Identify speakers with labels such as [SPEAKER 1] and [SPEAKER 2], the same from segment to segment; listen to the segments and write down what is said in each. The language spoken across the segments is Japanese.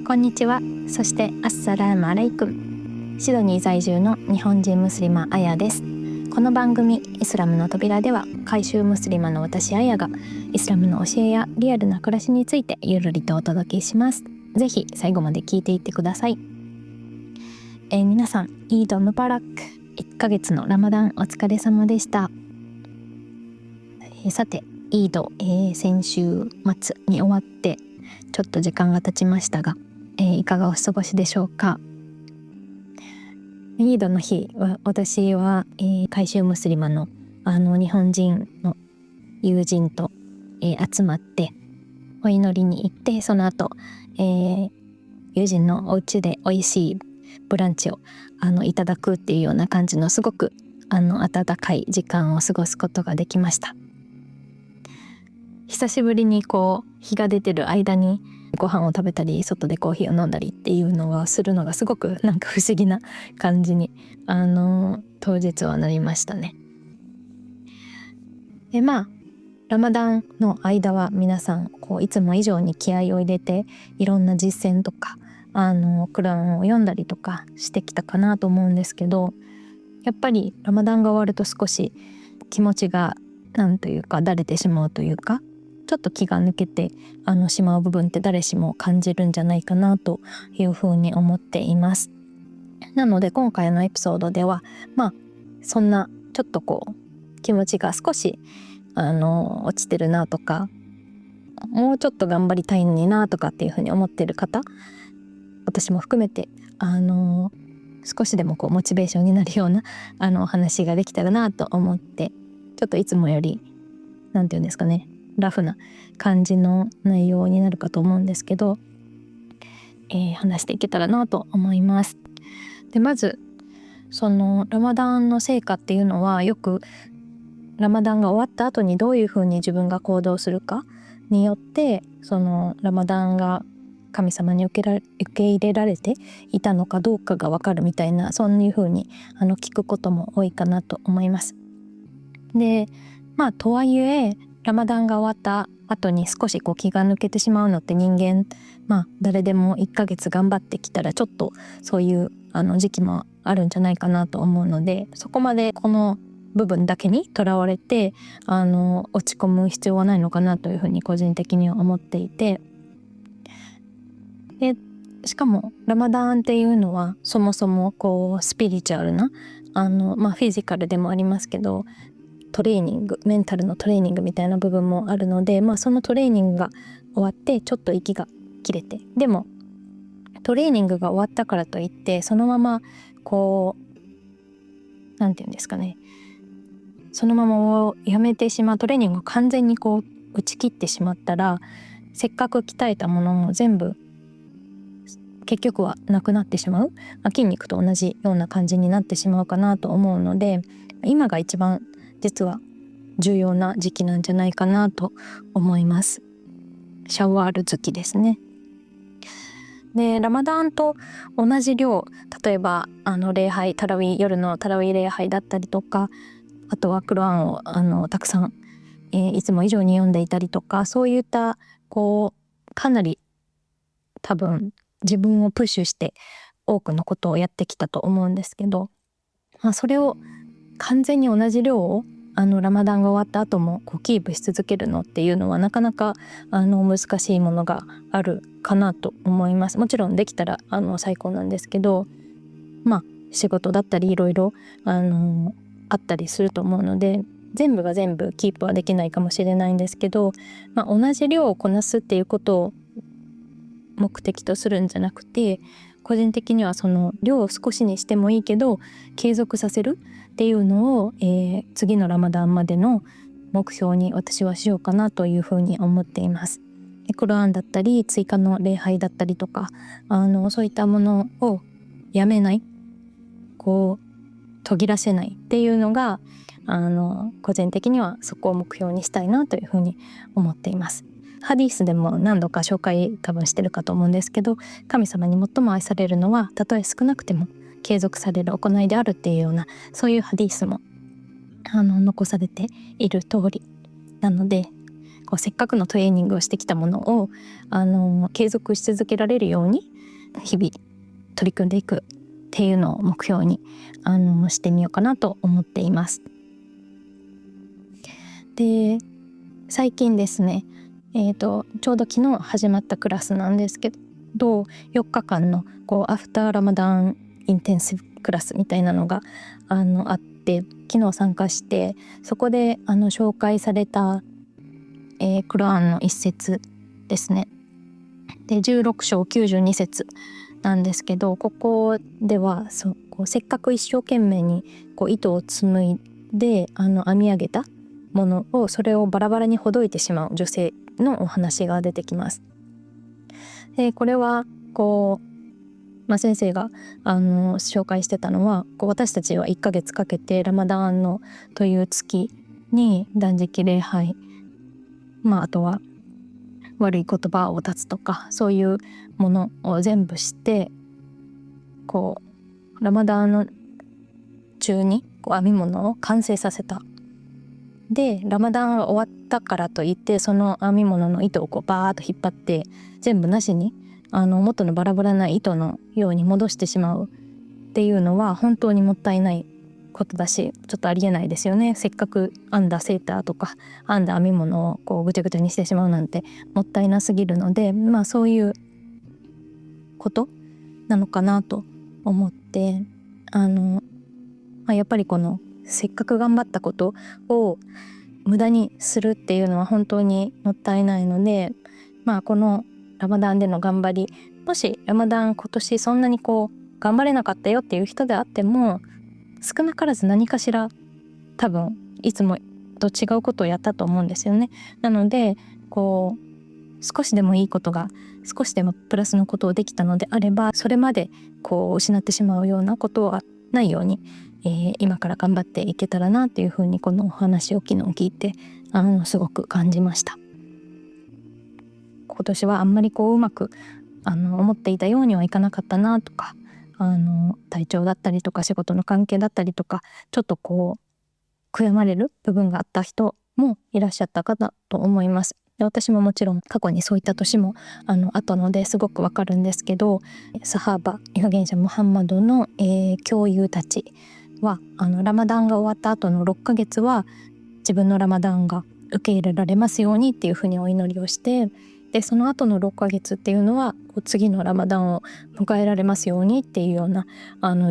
[SPEAKER 1] こんにちは。そしてアッサラームアレイクン。シドニー在住の日本人ムスリマアヤです。この番組イスラムの扉では、改宗ムスリマの私アヤがイスラムの教えやリアルな暮らしについてゆるりとお届けします。ぜひ最後まで聞いていってください。皆さんイードムバラック、1ヶ月のラマダンお疲れ様でした。さてイード、先週末に終わってちょっと時間が経ちましたが、いかがお過ごしでしょうか。イードの日は私は、改宗ムスリマの日本人の友人と、集まってお祈りに行って、その後、友人のお家で美味しいブランチをいただくっていうような感じの、すごく温かい時間を過ごすことができました。久しぶりに日が出てる間にご飯を食べたり、外でコーヒーを飲んだりっていうのをするのがすごくなんか不思議な感じに当日はなりましたね。でラマダンの間は皆さんいつも以上に気合を入れて、いろんな実践とかクランを読んだりとかしてきたかなと思うんですけど、やっぱりラマダンが終わると少し気持ちがなんというかだれてしまうというか、ちょっと気が抜けてしまう部分って誰しも感じるんじゃないかなというふうに思っています。なので今回のエピソードではそんなちょっと気持ちが少し落ちてるなとか、もうちょっと頑張りたいのになとかっていうふうに思ってる方、私も含めて少しでもモチベーションになるようなお話ができたらなと思って、ちょっといつもよりなんていうんですかね、ラフな感じの内容になるかと思うんですけど、話していけたらなと思います。でまずそのラマダンの成果っていうのは、よくラマダンが終わった後にどういうふうに自分が行動するかによって、そのラマダンが神様に受け入れられていたのかどうかが分かるみたいな、そういうふうに聞くことも多いかなと思います。でとはいえラマダンが終わった後に少し気が抜けてしまうのって、人間誰でも1ヶ月頑張ってきたらちょっとそういう時期もあるんじゃないかなと思うので、そこまでこの部分だけにとらわれて落ち込む必要はないのかなというふうに個人的には思っていて、でしかもラマダンっていうのはそもそもスピリチュアルなフィジカルでもありますけど、トレーニング、メンタルのトレーニングみたいな部分もあるので、そのトレーニングが終わってちょっと息が切れて、でもトレーニングが終わったからといってそのままなんていうんですかね、そのままやめてしまう、トレーニングを完全に打ち切ってしまったら、せっかく鍛えたものも全部結局はなくなってしまう、筋肉と同じような感じになってしまうかなと思うので、今が一番実は重要な時期なんじゃないかなと思います。シャワール月ですね。でラマダンと同じ量、例えば礼拝、夜のタラウィ礼拝だったりとか、あとはクロアンをたくさん、いつも以上に読んでいたりとか、そういったかなり多分自分をプッシュして多くのことをやってきたと思うんですけど、それを完全に同じ量をラマダンが終わった後もキープし続けるのっていうのはなかなか難しいものがあるかなと思います。もちろんできたら最高なんですけど、仕事だったりいろいろあったりすると思うので、全部が全部キープはできないかもしれないんですけど、同じ量をこなすっていうことを目的とするんじゃなくて、個人的にはその量を少しにしてもいいけど継続させるっていうのを、次のラマダンまでの目標に私はしようかなというふうに思っています。クロアンだったり追加の礼拝だったりとかそういったものをやめない、途切らせないっていうのが個人的にはそこを目標にしたいなというふうに思っています。ハディースでも何度か紹介多分してるかと思うんですけど、神様に最も愛されるのはたとえ少なくても継続される行いであるっていうような、そういうハディースも残されている通りなので、せっかくのトレーニングをしてきたものを継続し続けられるように日々取り組んでいくっていうのを目標にしてみようかなと思っています。で、最近ですね、ちょうど昨日始まったクラスなんですけど、4日間のアフターラマダンインテンシブクラスみたいなのがあって、昨日参加して、そこで紹介された、クロアンの一節ですね。で、16章92節なんですけど、ここではせっかく一生懸命に糸を紡いで編み上げたものを、それをバラバラにほどいてしまう女性のお話が出てきます。で、これは先生が紹介してたのは、私たちは1ヶ月かけてラマダンのという月に断食礼拝、あとは悪い言葉を断つとか、そういうものを全部してラマダンの中に編み物を完成させた。で、ラマダンが終わったからといってその編み物の糸をバーッと引っ張って全部なしに元のバラバラな糸のように戻してしまうっていうのは本当にもったいないことだし、ちょっとありえないですよね。せっかく編んだセーターとか編んだ編み物をぐちゃぐちゃにしてしまうなんてもったいなすぎるので、そういうことなのかなと思って、やっぱりせっかく頑張ったことを無駄にするっていうのは本当にもったいないので、このラマダンでの頑張り、もしラマダン今年そんなに頑張れなかったよっていう人であっても、少なからず何かしら多分いつもと違うことをやったと思うんですよね。なので少しでもいいことが、少しでもプラスのことをできたのであれば、それまで失ってしまうようなことはないように、今から頑張っていけたらなっていうふうに、このお話を昨日聞いてすごく感じました。今年はあんまりうまく思っていたようにはいかなかったなとか、体調だったりとか仕事の関係だったりとか、ちょっと悔やまれる部分があった人もいらっしゃったかなと思います。で、私ももちろん過去にそういった年もあったのですごくわかるんですけど、サハーバ預言者ムハンマドの、教友たちはラマダンが終わった後の6ヶ月は自分のラマダンが受け入れられますようにっていうふうにお祈りをして、でその後の6ヶ月っていうのは次のラマダンを迎えられますようにっていうような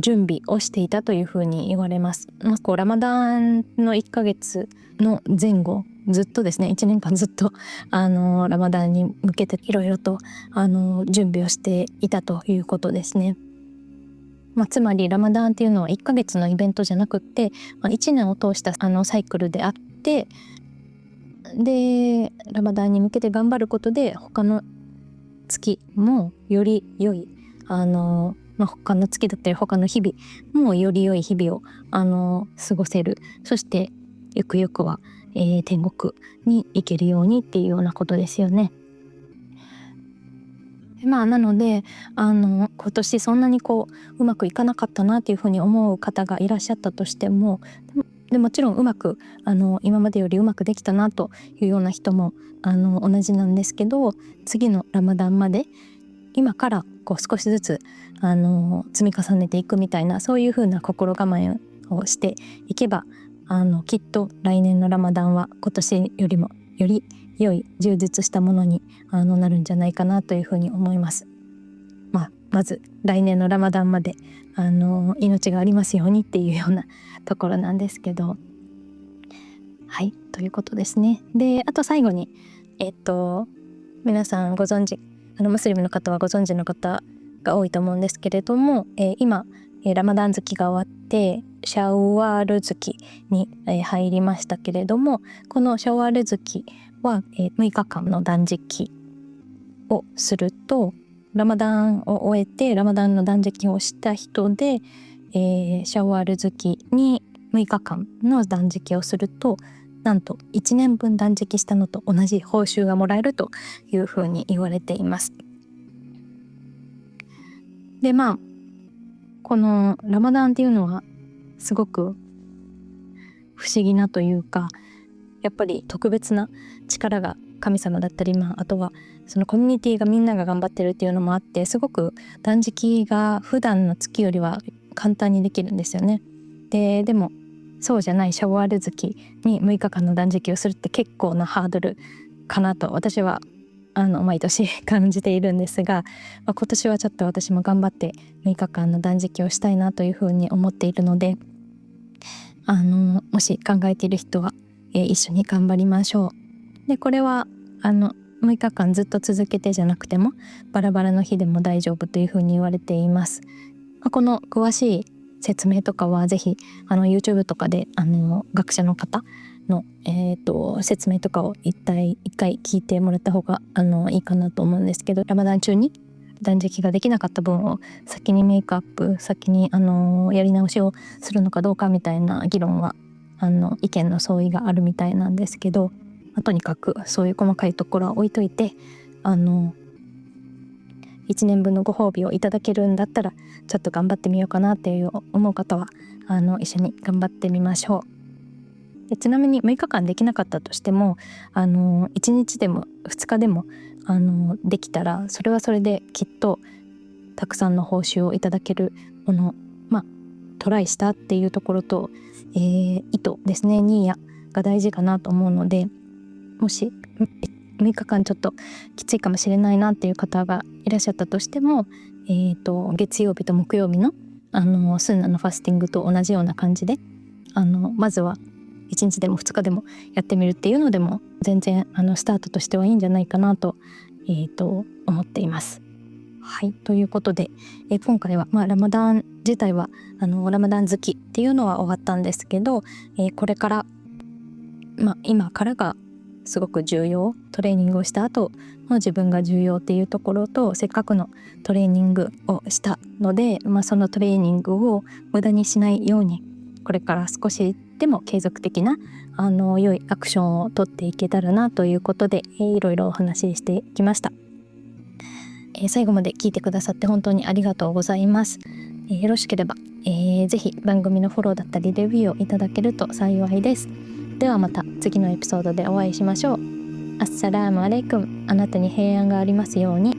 [SPEAKER 1] 準備をしていたというふうに言われます。ラマダンの1ヶ月の前後ずっとですね、1年間ずっとラマダンに向けていろいろと準備をしていたということですね。つまりラマダンっていうのは1ヶ月のイベントじゃなくって、1年を通したサイクルであって、でラマダンに向けて頑張ることで他の月もより良い他の月だったり他の日々もより良い日々を過ごせる。そしてゆくゆくは、天国に行けるようにっていうようなことですよね。なので今年そんなにうまくいかなかったなっていうふうに思う方がいらっしゃったとしても、もちろんうまく今までよりうまくできたなというような人も同じなんですけど、次のラマダンまで今から少しずつ積み重ねていくみたいな、そういうふうな心構えをしていけばきっと来年のラマダンは今年よりもより良い充実したものになるんじゃないかなというふうに思います。まず来年のラマダンまで命がありますようにっていうようなところなんですけど、はいということですね。で、あと最後に皆さんご存知ムスリムの方はご存知の方が多いと思うんですけれども、今ラマダン月が終わってシャワール月に入りましたけれども、このシャワール月は6日間の断食をすると、ラマダンを終えてラマダンの断食をした人で、シャワール月に6日間の断食をすると、なんと1年分断食したのと同じ報酬がもらえるというふうに言われています。でこのラマダンっていうのはすごく不思議なというか、やっぱり特別な力が神様だったり、あとはそのコミュニティがみんなが頑張ってるっていうのもあって、すごく断食が普段の月よりは簡単にできるんですよね。でもそうじゃないシャワール月に6日間の断食をするって結構なハードルかなと私は毎年感じているんですが、今年はちょっと私も頑張って6日間の断食をしたいなというふうに思っているので、もし考えている人は、一緒に頑張りましょう。でこれは6日間ずっと続けてじゃなくてもバラバラの日でも大丈夫というふうに言われています。この詳しい説明とかはぜひYouTube とかで学者の方の、説明とかを一回聞いてもらった方がいいかなと思うんですけど、ラマダン中に断食ができなかった分を先にメイクアップ先にやり直しをするのかどうかみたいな議論は意見の相違があるみたいなんですけど、とにかくそういう細かいところは置いといて1年分のご褒美をいただけるんだったらちょっと頑張ってみようかなっていう思う方は一緒に頑張ってみましょう。でちなみに6日間できなかったとしても1日でも2日でもできたらそれはそれできっとたくさんの報酬をいただけるもの、トライしたっていうところと、意図ですね、ニーヤが大事かなと思うので、もし6日間ちょっときついかもしれないなっていう方がいらっしゃったとしても、月曜日と木曜日のスンナのファスティングと同じような感じでまずは1日でも2日でもやってみるっていうのでも全然スタートとしてはいいんじゃないかなと、思っています。はい、ということで、今回は、ラマダン自体はラマダン月っていうのは終わったんですけど、これから、今からがすごく重要、トレーニングをした後の自分が重要っていうところと、せっかくのトレーニングをしたので、そのトレーニングを無駄にしないようにこれから少しでも継続的な良いアクションを取っていけたらなということで、いろいろお話ししてきました。最後まで聞いてくださって本当にありがとうございます。よろしければ、ぜひ番組のフォローだったりレビューをいただけると幸いです。ではまた次のエピソードでお会いしましょう。アッサラームアレイクム、あなたに平安がありますように。